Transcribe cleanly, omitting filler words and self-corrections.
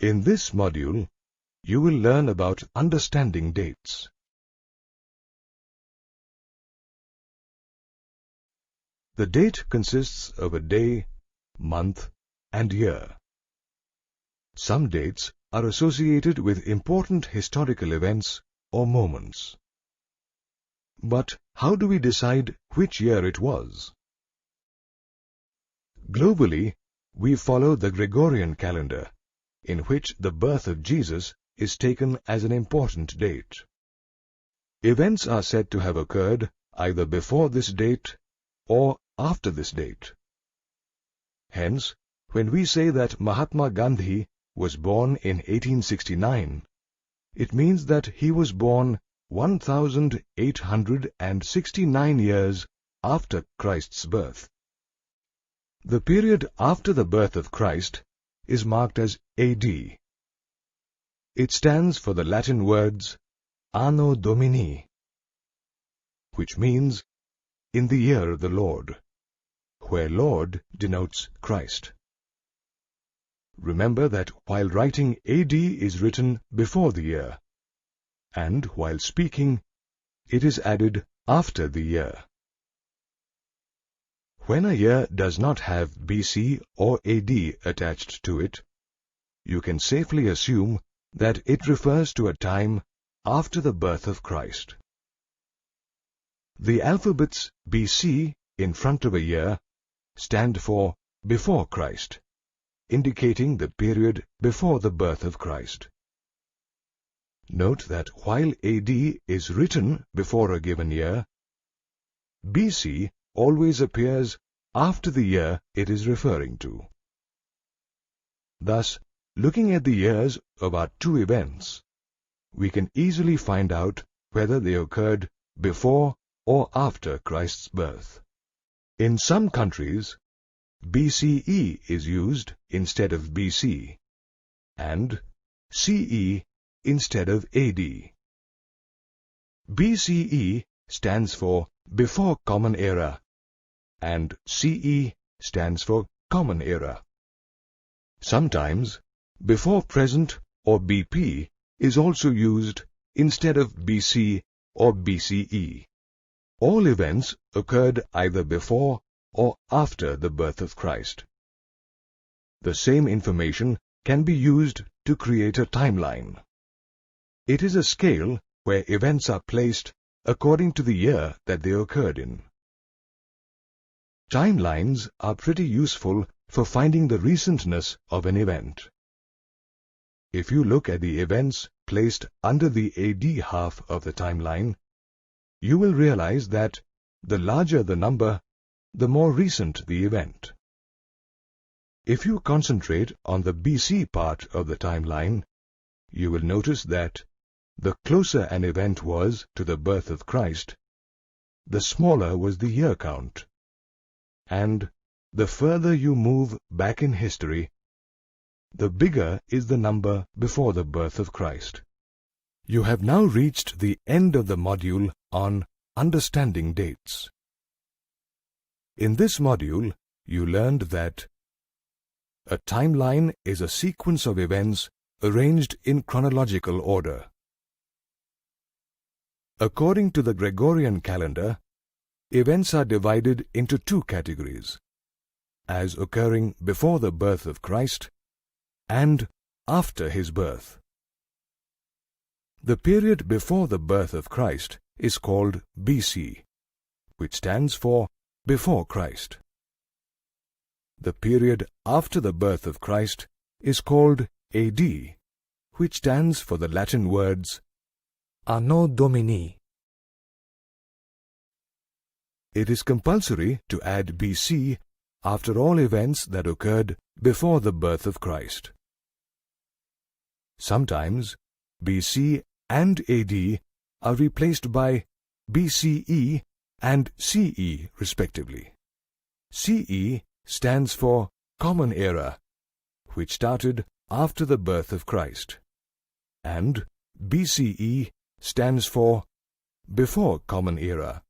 In this module, you will learn about understanding dates. The date consists of a day, month, and year. Some dates are associated with important historical events or moments. But how do we decide which year it was? Globally, we follow the Gregorian calendar, in which the birth of Jesus is taken as an important date. Events are said to have occurred either before this date or after this date. Hence, when we say that Mahatma Gandhi was born in 1869, it means that he was born 1869 years after Christ's birth. The period after the birth of Christ is marked as AD. It stands for the Latin words Anno Domini, which means in the year of the Lord, where Lord denotes Christ. Remember that while writing AD is written before the year, and while speaking, it is added after the year. When a year does not have BC or AD attached to it, you can safely assume that it refers to a time after the birth of Christ. The alphabets BC in front of a year stand for before Christ, indicating the period before the birth of Christ. Note that while AD is written before a given year, BC always appears after the year it is referring to. Thus, looking at the years of our two events, we can easily find out whether they occurred before or after Christ's birth. In some countries, BCE is used instead of BC, and CE instead of AD. BCE stands for Before Common Era, and CE stands for Common Era. Sometimes, Before Present or BP is also used instead of BC or BCE. All events occurred either before or after the birth of Christ. The same information can be used to create a timeline. It is a scale where events are placed according to the year that they occurred in. Timelines are pretty useful for finding the recentness of an event. If you look at the events placed under the AD half of the timeline, you will realize that the larger the number, the more recent the event. If you concentrate on the BC part of the timeline, you will notice that the closer an event was to the birth of Christ, the smaller was the year count. And the further you move back in history, the bigger is the number before the birth of Christ. You have now reached the end of the module on understanding dates. In this module, you learned that a timeline is a sequence of events arranged in chronological order. According to the Gregorian calendar, events are divided into two categories, as occurring before the birth of Christ and after his birth. The period before the birth of Christ is called BC, which stands for Before Christ. The period after the birth of Christ is called AD, which stands for the Latin words Anno Domini. It is compulsory to add BC after all events that occurred before the birth of Christ. Sometimes BC and AD are replaced by BCE and CE respectively. CE stands for Common Era, which started after the birth of Christ, and BCE stands for Before Common Era,